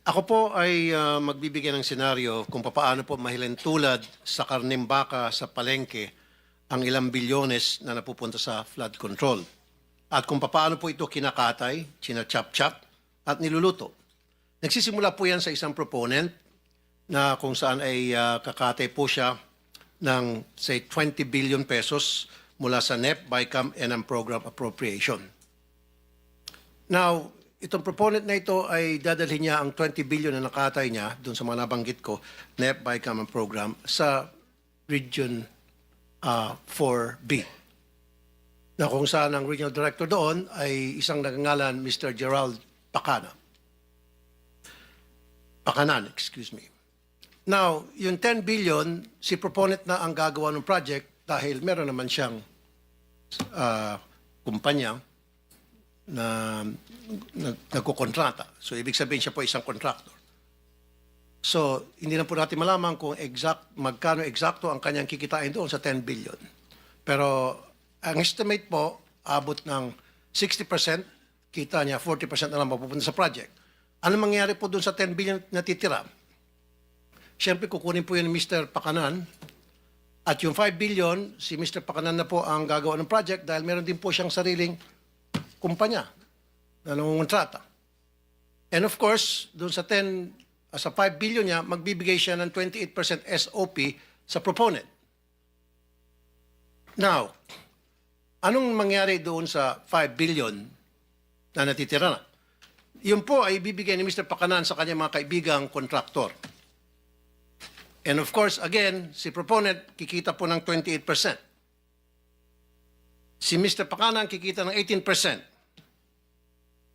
Ako po ay magbibigay ng senaryo kung paano po mahilentulad sa karneng baka sa palengke ang ilang bilyones na napupunta sa flood control. At kung paano po ito kinakatay, china-chop-chop at niluluto. Nagsisimula po yan sa isang proponent na kung saan ay kakatay po siya ng say 20 billion pesos mula sa NEP, BICAM, and ang program appropriation. Now, itong proponent na ito ay dadalhin niya ang 20 billion na nakatay niya doon sa mga nabanggit ko, NEP, BICAM, and program sa Region 4B. Na kung saan ang regional director doon ay isang nagangalan Mr. Gerald Pakanan, excuse me. Now, yung 10 billion, si proponent na ang gagawa ng project dahil meron naman siyang kumpanya na nagkukontrata. So, ibig sabihin siya po isang contractor. So, hindi na po natin malaman kung magkano eksakto ang kanyang kikitain doon sa 10 billion. Pero, ang estimate po, abot ng 60% kita niya, 40% na lang mapupunta sa project. Ano mangyayari po doon sa 10 billion na titira? Siyempre, kukunin po yun ni Mr. Pakanan. At yung 5 billion, si Mr. Pakanan na po ang gagawa ng project dahil meron din po siyang sariling kumpanya na nangungontrata. And of course, doon sa 5 billion niya, magbibigay siya ng 28% SOP sa proponent. Now, anong mangyari doon sa 5 billion na natitira na? Yun po ay bibigay ni Mr. Pakanan sa kanyang mga kaibigang kontraktor. And of course, again, si proponent kikita po ng 28%. Si Mr. Pakanan kikita ng 18%.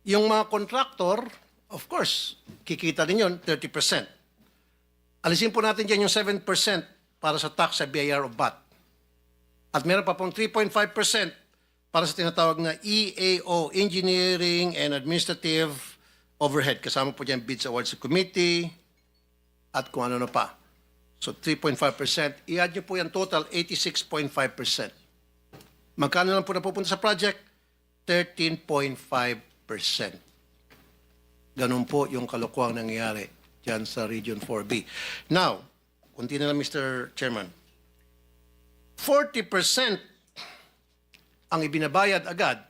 Yung mga contractor, of course, kikita din yun, 30%. Alisin po natin dyan yung 7% para sa tax sa BIR of VAT. At meron pa pong 3.5% para sa tinatawag na EAO, Engineering and Administrative Overhead. Kasama po dyan bids awards committee at kung ano na pa. So 3.5%. I-add nyo po yan total, 86.5%. Magkano lang po napupunta sa project? 13.5%. Ganun po yung kalokohang nangyayari dyan sa Region 4B. Now, kunti na lang Mr. Chairman. 40% ang ibinabayad agad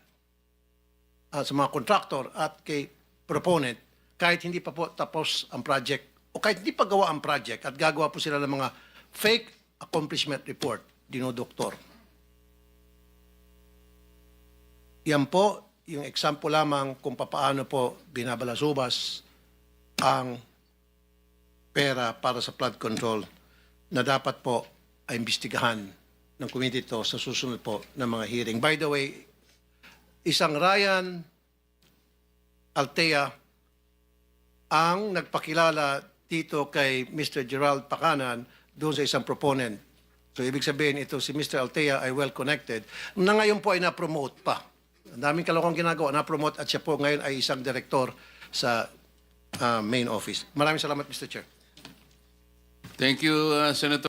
sa mga contractor at kay proponent kahit hindi pa po tapos ang project o kahit hindi pa gawa ang project at gagawa po sila ng mga fake accomplishment report, dinodoktor. Yan po yung example lamang kung paano po binabalasubas ang pera para sa flood control na dapat po ay imbestigahan ng committee ito sa susunod po ng mga hearing. By the way, isang Ryan Altea ang nagpakilala dito kay Mr. Gerald Pakanan doon sa isang proponent. So, ibig sabihin, ito si Mr. Altea ay well-connected na ngayon po ay na-promote pa. Ang daming kalokong ginagawa, na-promote at siya po ngayon ay isang direktor sa main office. Maraming salamat, Mr. Chair. Thank you, Senator.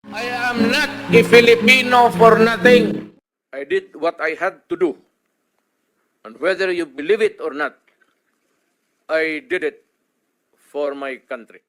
I am not a Filipino for nothing. I did what I had to do. And whether you believe it or not, I did it for my country.